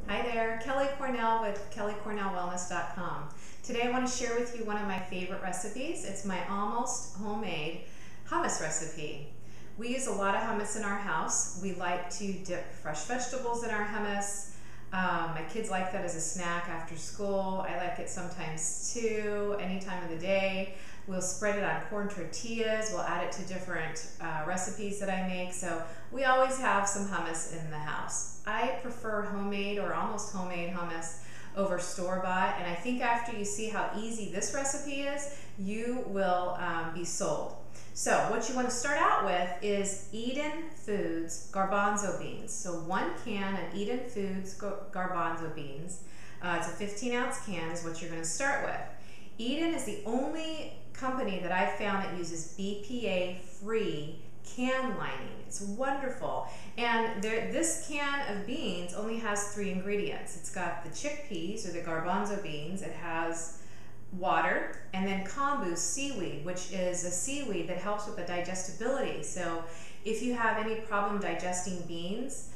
Hi there, Kelly Cornell with kellycornellwellness.com. Today I want to share with you one of my favorite recipes. It's my almost homemade hummus recipe. We use a lot of hummus in our house. We like to dip fresh vegetables in our hummus. My kids like that as a snack after school. I like it sometimes too, any time of the day. We'll spread it on corn tortillas. We'll add it to different recipes that I make. So we always have some hummus in the house. I prefer homemade or almost homemade hummus over store-bought, and I think after you see how easy this recipe is, you will be sold. So what you want to start out with is Eden Foods garbanzo beans. So 1 can of Eden Foods garbanzo beans. It's a 15-ounce can is what you're going to start with. Eden is the only company that I've found that uses BPA-free can lining. It's wonderful. And this can of beans only has 3 ingredients. It's got the chickpeas or the garbanzo beans. It has water, and then kombu seaweed, which is a seaweed that helps with the digestibility. So if you have any problem digesting beans,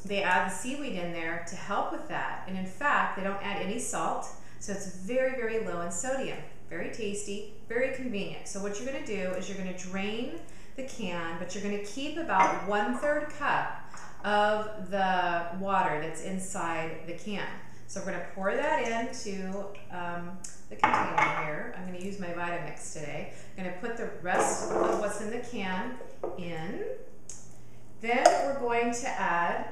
they add the seaweed in there to help with that. And in fact, they don't add any salt, so it's very, very low in sodium. Very tasty, very convenient. So what you're going to do is you're going to drain the can, but you're going to keep about 1/3 cup of the water that's inside the can. So we're going to pour that into the container here. I'm going to use my Vitamix today. I'm going to put the rest of what's in the can in. Then we're going to add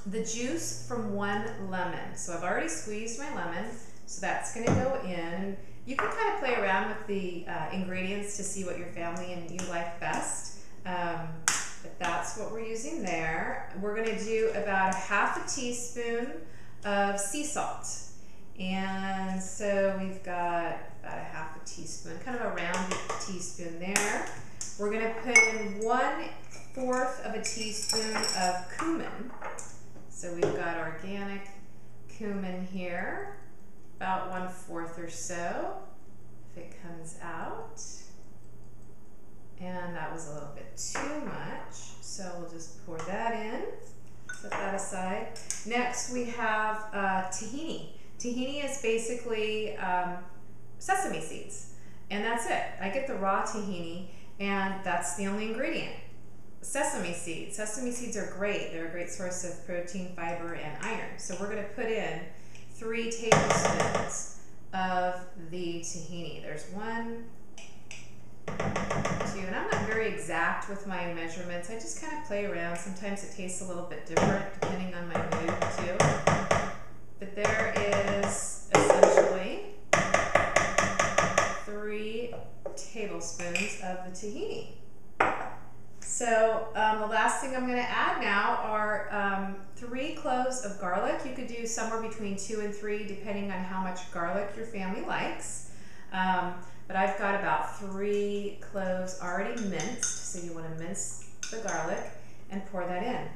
the juice from 1 lemon. So I've already squeezed my lemon, so that's going to go in. You can kind of play around with the ingredients to see what your family and you like best. But that's what we're using there. We're going to do about 1/2 teaspoon of sea salt. And so we've got about 1/2 teaspoon, kind of a round teaspoon there. We're going to put in 1/4 teaspoon of cumin. So we've got organic cumin here, about 1/4 or so, if it comes out. And that was a little bit too much, so we'll just pour that in, set that aside. Next we have tahini. Tahini is basically sesame seeds, and that's it. I get the raw tahini, and that's the only ingredient. Sesame seeds. Sesame seeds are great. They're a great source of protein, fiber, and iron. So we're going to put in 3 tablespoons of the tahini. There's 1, 2, and I'm not very exact with my measurements. I just kind of play around. Sometimes it tastes a little bit different depending on my mood too. But there is essentially 3 tablespoons of the tahini. So the last thing I'm going to add now are 3 cloves of garlic. You could do somewhere between 2 and 3 depending on how much garlic your family likes. But I've got about 3 cloves already minced, so you want to mince the garlic and pour that in.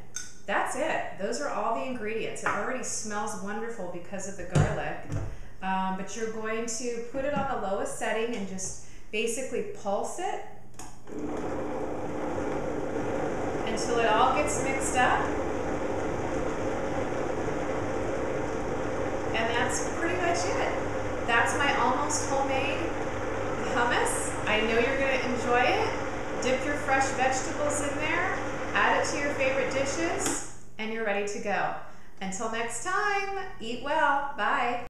That's it. Those are all the ingredients. It already smells wonderful because of the garlic. But you're going to put it on the lowest setting and just basically pulse it until it all gets mixed up. And that's pretty much it. That's my almost homemade hummus. I know you're going to enjoy it. Dip your fresh vegetables in there, add it to your favorite dishes, and you're ready to go. Until next time, eat well. Bye.